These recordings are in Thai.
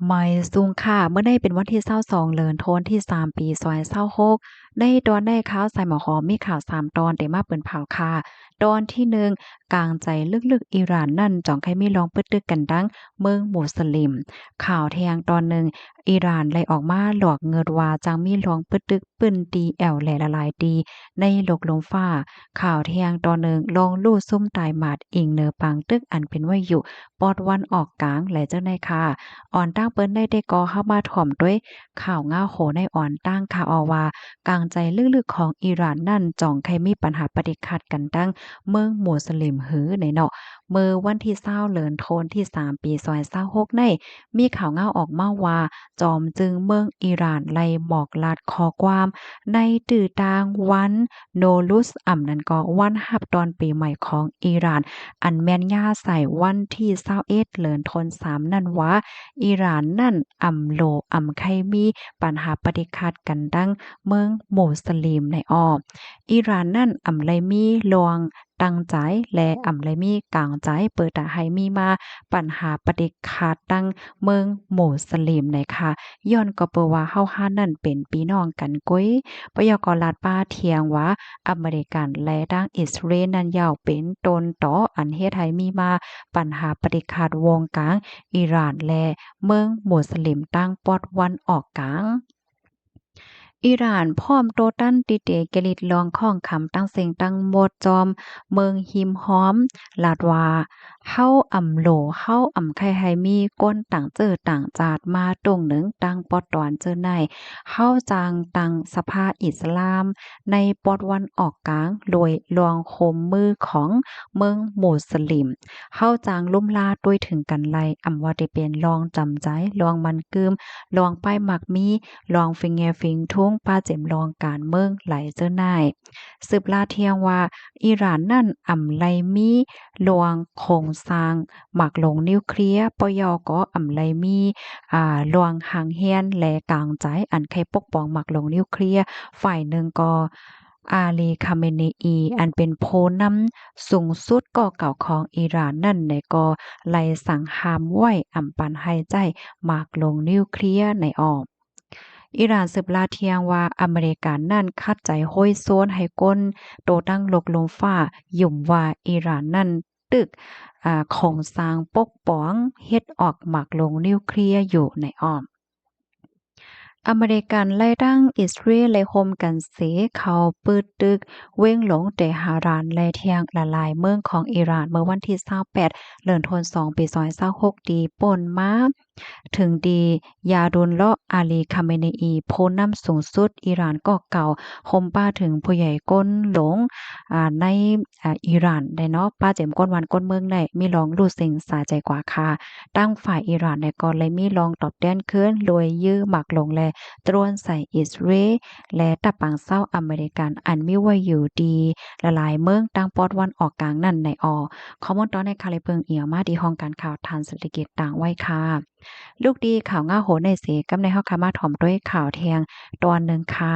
ไม่สูงค่ะเมื่อได้เป็นวันที่22เดือนธันวาคมที่3ปี2026ได้ตอนได้ข่าวใส่หมอหอมมีข่าว3ตอนได้มาเปิ้นเผาค่ะตอนที่1กลางใจลึกๆอิหร่านนั่นจ่องใครมีลองปึดตึกกันดังเมืองมุสลิมข่าวแทงตอนหนึ่งอิหร่านไล่ออกมาหลอกเงินว่าจังมีลองปึดตึกปื้นดีแอวแหล่ละลายดีในโลกลมฟ้าข่าวแทงตอนหนึ่งลองลู่ซุ่มตายหมาดอิงเหนือปังตึกอันเป็นไว้อยู่ปอดวันออกกลางและเจ้าในค่ะ อ่อนตั้งเปิ้นได้ก่อเข้ามาถ่อมด้วยข่าวง่าโหในอ่อนตั้งข่าวเอาว่ากลางใจลึกๆของอิหร่านนั่นจ่องใครมีปัญหาปฏิขัดกันตั้งเมืองมุสลิมหือในเนาะเมื่อวันที่20เดือนธันวาคมที่3ปี2026ในมีข่าวง่าออกมาว่าจอมจึงเมืองอิหร่านไล่หมอกลาดคอความในตื่อตางวันโนรุสอ่ำนั้นก็วันรับตอนปีใหม่ของอิหร่านอันแม่นย่าใส่วันที่21เดือนธันวาคมนั่นว่า อิหร่านนั่นอำไคมีปัญหาปฏิคัดกันดังเมืองมุสลิมในอ้ออิหร่านนั่นอำไลมีลวงตั้งใจและอำไลมีกลางใจเปิดตาให้มีมาปัญหาปฏิคัดตั้งเมืองมุสลิมในค่ะย้อนก็เปิ้ว่าเฮาห้านั่นเป็นพี่น้องกันก้อยปยกรัฐป้าเทียงว่าอเมริกันและดังอิสราเอลนั้นยาวเป็นต้นต่ออันเฮ็ดให้มีมาปัญหาปฏิคัดวงกลางอิหร่านและ เมืองมุสลิมตั้งปอดวันออกกลางอิหร่านพร้อมโตตั้นติเตเกลิดลองข้องคำตั้งเสียงตั้งหมดจอมเมืองหิมฮ้อมลาดว่าเฮาเฮาไข่ให้มีก้นต่างเจอต่างจาดมาตรงหนึ่งตั้งปอดตอนเจอในเฮาจางตั้งสภาอิสลามในปอดวันออกกลางโดยลวงคมมือของเมืองมุสลิมเฮาจางลุ่มลาด้วยถึงกันไลว่าได้เป็นลองจำใจลองมันกึมลองป้ายหมักมีลองฟิงแงฟิงทุ่งป้าเจ็มลองการเมืองไหลเจ้านายสืบลาเทียงว่าอิหร่านนั่นไลมีลวงโครงสร้างหมักลงนิวเคลียร์ปยก็ไลมีลวงหางเฮียนและกลางใจอันใครปกป้องหมักลงนิวเคลียร์ฝ่ายหนึ่งก็อาลีคาเมเนอีอันเป็นผู้นำสูงสุดก่อเก่าของอิหร่านนั่นในก็ไล่สั่งห้ามไว้ปันให้ใจหมากลงนิวเคลียร์ในออม อิหร่านสืบลาเทียงว่าอเมริกันนั่นคัดใจห้อยโซนให้ก้นโตตั้งลกลมฟ้าหยุ่มว่าอิหร่านนั่นตึกของสร้างปกป้องเฮ็ดออกหมากลงนิวเคลียร์อยู่ในอ้อม อเมริกันไล่ตั้งอิสราเอลไล่โฮมกันเสเขาปืดตึกเว้งหลงเตหะรานและเทียงละลายเมืองของอิหร่านเมื่อวันที่28เดือนธันวาคมปี2026ดีป่นมาถึงดียาดุลเลาะอาลีคาเมเนอีผู้นำสูงสุดอิหร่านก็เก่าคมป้าถึงผู้ใหญ่ก้นหลงในอิหร่านได้เนาะป้าเจ็มก้นวันก้นเมืองได้มีรองรู้สิ่งสาใจกว่าค่ะตั้งฝ่ายอิหร่านในก็เลยมีรองตอบแต้นขึ้นรวยยื้อหมักลงแล ตรวนใส่อิสราเอลและตะปังเศร้าอเมริกันอันมีไว้อยู่ดีละลายเมืองตั้งปอดวันออกกลางนั่นในข้อมูลตอนในคาลิเพิงเอียวมาที่ห้องการข่าวทันเศรษฐกิจต่างไว้ค่ะลูกดีข่าวง่าโหในเสกำในเฮาคามาถ่อมด้วยข่าวแทงตอนหนึ่งค่ะ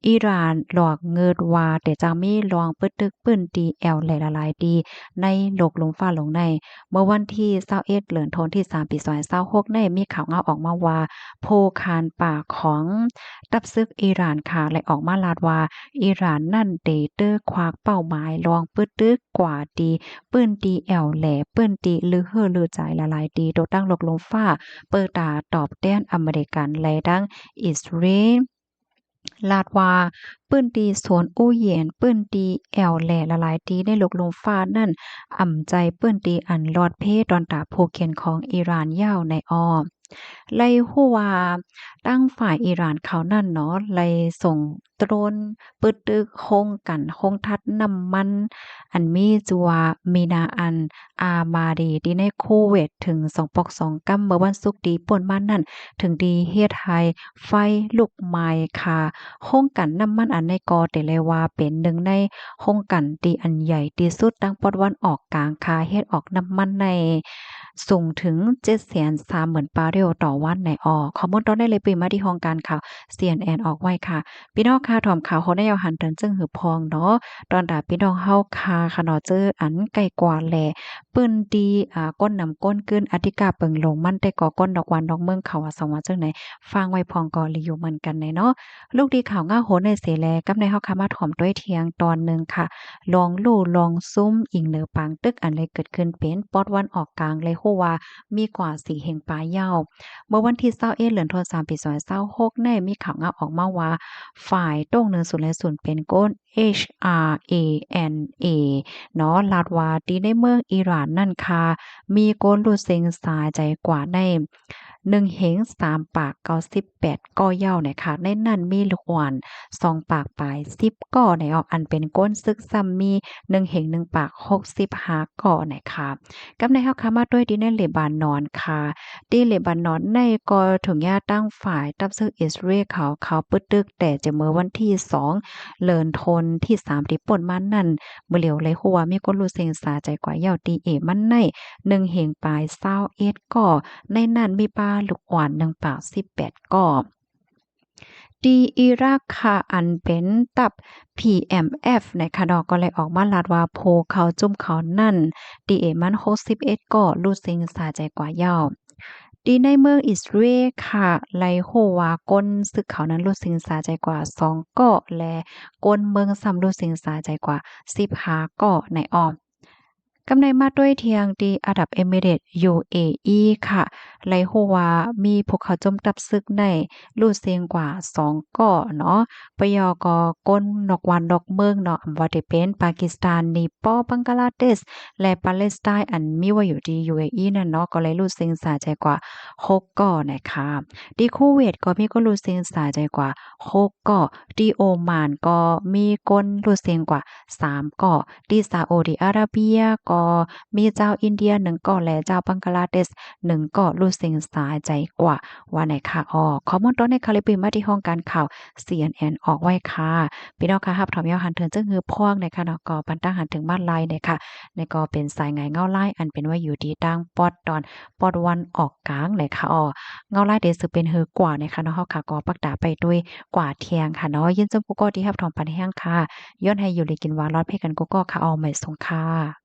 อิหร่านหลอกเงินว่าแต่จังมีลองปึดตึกปื้นดีแอลแหล่ละลายดีในโลกลมฟ้าลงในเมื่อวันที่21เดือนธันวาคมที่3ปี2026ในมีข่าวง่าออกมาว่า โพคานป่าของทัพซึกอิหร่านค่ะและออกมาลาดว่าอิหร่านนั่นเดเตอร์ควักเป้าหมายลองปึดตึกกว่าดีปื้นดีแอวแหล่ปื้นดีลือเฮ่อลือใจละลายดีโดตั้งลกลงฟ้าเปิดตาตอบแต้นอเมริกันและดังอิสราเอลลาดว่าปื้นดีสวนอู้เหยียนปื้นดีแอวแหล่ละลายดีในโลกลมฟ้านั่นใจปื้นดีอันลอดเพดอนตาผูกเขียนของอิหร่านยาวในอ้อม ไล่ฮู้ว่าตั้งฝ่ายอิหร่านเขานั่นเนาะไล่ส่งโดรนปึดตึกโคงกันโคงทัดน้ำมันอันมีจัวมีนาอันอามาดีที่ในคูเวตถึง2ปอก2กำเมื่อวันศุกร์ดีป่นมานั่นถึงดีเฮ็ดให้ไฟลุกไหม้ค่ะโคงกันน้ำมันอันในกอแต่เลยว่าเป็นหนึ่งในโคงกันที่อันใหญ่ที่สุดตั้งปอดวันออกกลางค่ะเฮ็ดออกน้ำมันใน สูงถึง730,000 บาร์เรลต่อวันในข้อมูลตอนได้เลยปีมาที่ห้องการข่าว CNN ออกไว้ค่ะพี่น้องค่ะถ่อมข่าวเขาได้เอาหันเตินจึงหือพองเนาะตอนดาพี่น้องเฮาคาค่ะเนาะเจออันไกลกว่าแลปื้นดีก้นนำก้นกึ้นอธิกาเปิงลงมันแต่ก่อก้นดอกหวานดอกเมืองเขาว่าสว่าจังไหนฟังไว้พองก็รีอยู่เหมือนกันเนาะลูกดีข่าวง่าโหนในเสแลกับในเฮาค่ะมาถ่อมด้วยเทียงตอนหนึงค่ะลองลู่ลองซุ่มอิงเหนือปางตึกอันเลยเกิดขึ้นเป็นปอดวันออกกลางเลยฮู้ว่ามีกว่า4แห่งปลายยาวเมื่อวันที่21เดือนธันวาคมปี2026ในมีข่าวง่าออกมาว่าฝ่ายตรง100เป็นก้น HRANA เนาะลาดว่าที่ในเมืองอิหร่านนั่นค่ะมีโกนรูดเซ็งสาใจกว่าใน1เหง3ปาก98ก้อเหย้าเนี่ยค่ะในนั้นมีลูกหวาน2ปากปลาย10ก้อในอันเป็นก้นซึกซ้ำมี1เหง1ปาก65ก้อนะคะกับในเฮาค่ะมาด้วยที่ในเลบานอนค่ะที่เลบานอนในก็ถึงญาตั้งฝ่ายตับซึ่งอิสราเอลเขาปึดตึกแต่จะเมื่อวันที่2เลินทนที่3ที่ป่นมานั่นมื้อเหลียวเลยฮู้ว่ามีคนรู้เซ็งสาใจกว่าเหย้าตีเอมันใน1เหงปลาย21ก้อในนั้นมีปลาลูกอ่อน1ปาก18ก้อดีอิรักค่ะอันเป็นตับ PMF ในคะเนาะก็เลยออกมาลาดว่าโพเขาจุ่มเขานั่นดีเอมัน61ก้อรู้สึงสาใจกว่าเหย้าดีในเมืองอิสราเอลค่ะไลโฮวาก้นซึกเขานั้นรู้สึงสาใจกว่า2ก้อและก้นเมืองซ้ำรู้สึงสาใจกว่า15ก้อในอ้อม กำในมาด้วยเทียงดีอาหรับเอมิเรตส์ UAE ค่ะไลโฮวามีพวกเขาจมตับซึกในลู่เสียงกว่า2ก่อเนาะปยกก้นนอกวันดอกเมืองเนาะว่าได้เป็นปากีสถานนีปอลบังกลาเทศและปาเลสไตน์อันมีว่าอยู่ที่ UAE นั่นเนาะก็เลยลู่เสียงสาใจกว่า6ก่อนะคะที่คูเวตก็มีคนลู่เสียงสาใจกว่า6ก่อที่โอมานก็มีคนลู่เสียงกว่า3ก่อที่ซาอุดิอาระเบียก็มีเจ้าอินเดีย1เกาะและเจ้าบังกลาเทศ1เกาะรู้สึกสายใจกว่าว่าไหนค่ะข้อมูลตอนในคาลิปมาที่ห้องการข่าว CNN ออกไว้ค่ะพี่น้องค่ะรับถอมยาวหันเถินจึงฮือพวกในค่ะเนาะก็ปันตั้งหันถึงบ้านลายเนี่ยค่ะในก็เป็นสายไงเงาลายอันเป็นว่าอยู่ที่ตั้งปอดตอนปอดวันออกกลางเลยค่ะเงาลายเดสือเป็นฮือกว่านะคะเนาะเฮาค่ะก็ปักดาไปด้วยกว่าเที่ยงค่ะเนาะยินจมกูก็ที่รับถอมปันแห้งค่ะย้อนให้อยู่เลยกินวารอดเพ่กันกูก็ค่ะใหม่สงค่ะ